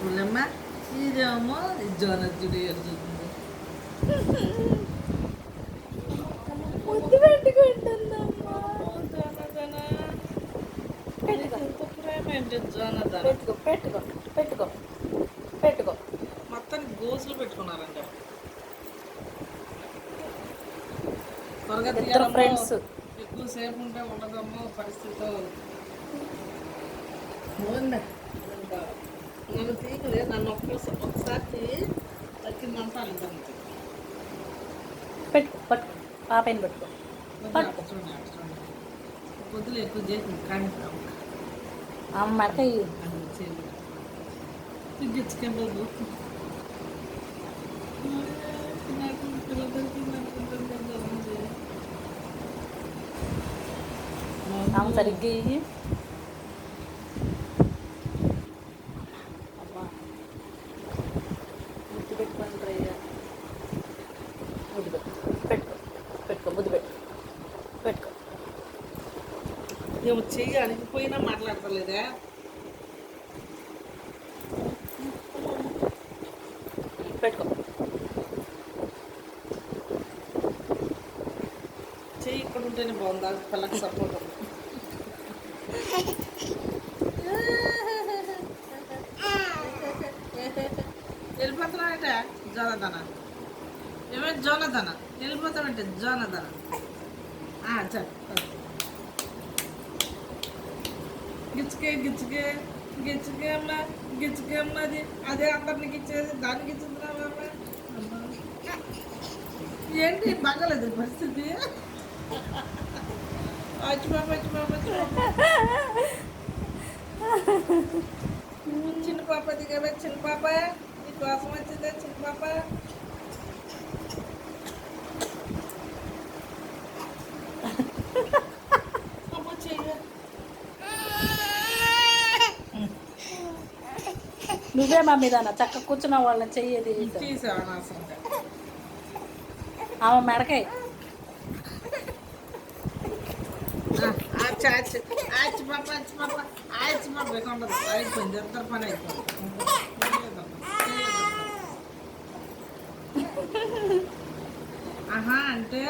పుల్లమ్మ ఇదేమో జోనజ్జుడు ఎడుతుంది. ముద్దు పెట్టుకుంటుందమ్మా. పెట్టుకో పెట్టుకో పెట్టుకో పెట్టుకో. మొత్తానికి గోసులు పెట్టుకున్నారంట. త్వరగా తీయాలమ్మో, ఫ్రెండ్స్ ఎక్కువసేపు ఉంటే ఉండదమ్మో పరిస్థితి. నన్ను తీయలే, నన్ను ఒకసారి తగ్గిందంటాను. దానికి పెట్టుకో పట్టుకో, పాపైన పెట్టుకో. చూడండి పొద్దులు ఎక్కువ చేసి కానీ అమ్మకి గిచ్చుకెళ్ళదు. ఆమె సరిగ్గా ఇయ్యి. అమ్మా ముద్దు పెట్టుకొని ట్రయ్యా. ముద్దు పెట్టుకో పెట్టుకో ముద్దు పెట్టుకో. నువ్వు చెయ్యి అణిగిపోయినా మాట్లాడతలేదా? పెట్టుకో. చెయ్యి ఇక్కడ ఉంటేనే బాగుందా పిల్లకి సపోర్ట్. వెళ్ళిపోతున్నావంటే జోనదన, ఏమైనా జోనదన వెళ్ళిపోతావంటే జోనదన. గిచ్చుకే అమ్మ, గిచ్చుకే అమ్మది. అదే అందరికి ఇచ్చేసి దానికి ఇచ్చుతున్నావా? ఏంటి బాగలేదు పరిస్థితి. వచ్చి బాబా చిన్న పాప దిగవే. చిన్న పాప నీ కోసం వచ్చిందే. చిన్న పాప నువ్వే మా మీద చక్క కూర్చున్న వాళ్ళని చెయ్యేది. ఆమె మెడకాయ పని అయిపోయింది. అంటే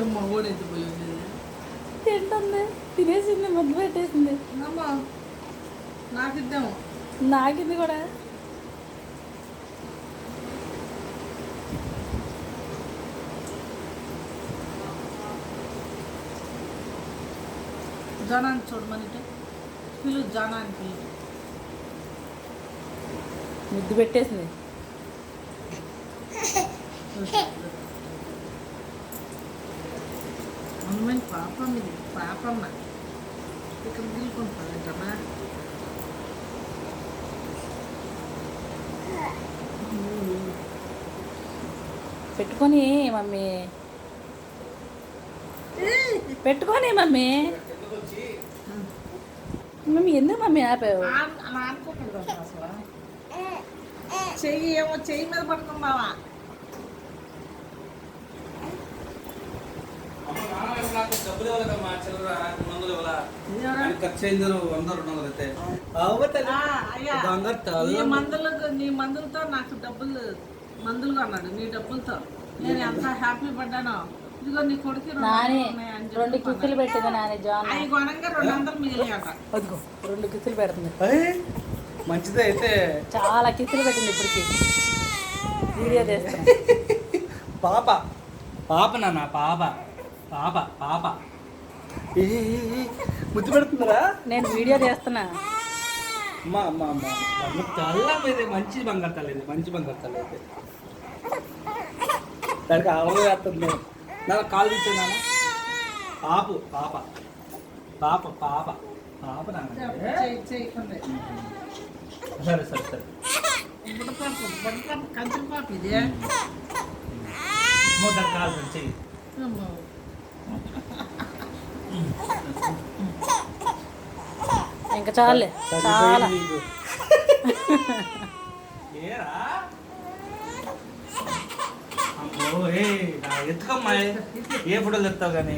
ఏమో ఓడైతే పోయింది. తింటుంది, తినేసింది, ముద్దు పెట్టేసింది. అమ్మా నాకిద్దాము. నాకింది కూడా. జానాన్ని చూడమని పిలు, జానాన్ని పిలు. ముద్దు పెట్టేసింది. అమ్మాయి పాపం, ఇది పాపమ్మ. ఇక్కడ దిల్లుకుంటాడమ్మా. పెట్టుకొని మమ్మీ, పెట్టుకొని మమ్మీ. మమ్మీ ఎందుకు మమ్మీ ఆపావు? అనుకోకూడదు అసలు. చెయ్యి ఏమో చెయ్యి మీద పడుకున్నావా? నీ మందులతో నాకు డబ్బులు మందులు అన్నాడు. నీ డబ్బులతో నేను ఎంత హ్యాపీ పడ్డానో. ఇదిగో నీ కొడుకు 2 కిక్కులు పెట్టింది నాని. జాన్ అవి కొనంగా 200 మిగిలినట. అదిగో 2 కిక్కులు పెడుతుంది. మంచిదే అయితే. చాలా కిక్కులు పెట్టింది ఇప్పటికి. వీడియో చేస్తాను. పాప పాప నాన్న, పాప పాప పాప ముద్దు పెడుతుందిరా. నేను వీడియో చేస్తున్నా. అమ్మా అమ్మా అమ్మా చాలా ఇది మంచి బంగారు తల్లి, ఇది మంచి బంగారు తల్లి అయితే. దానికి ఆవలు వేస్తుంది. నాకు కాలు తీసే నాన్న. పాపు పాప పాప పాప పాప నాన్న. సరే సరే సరే. కంచెల పాప ఇది. దానికి కాలు చెయ్యి. ఇంకా చాలే చాలా నీకు. ఏరా అమ్మో ఏ ఎత్తుకమ్మా ఏ ఫోటోలు తెస్తావు కానీ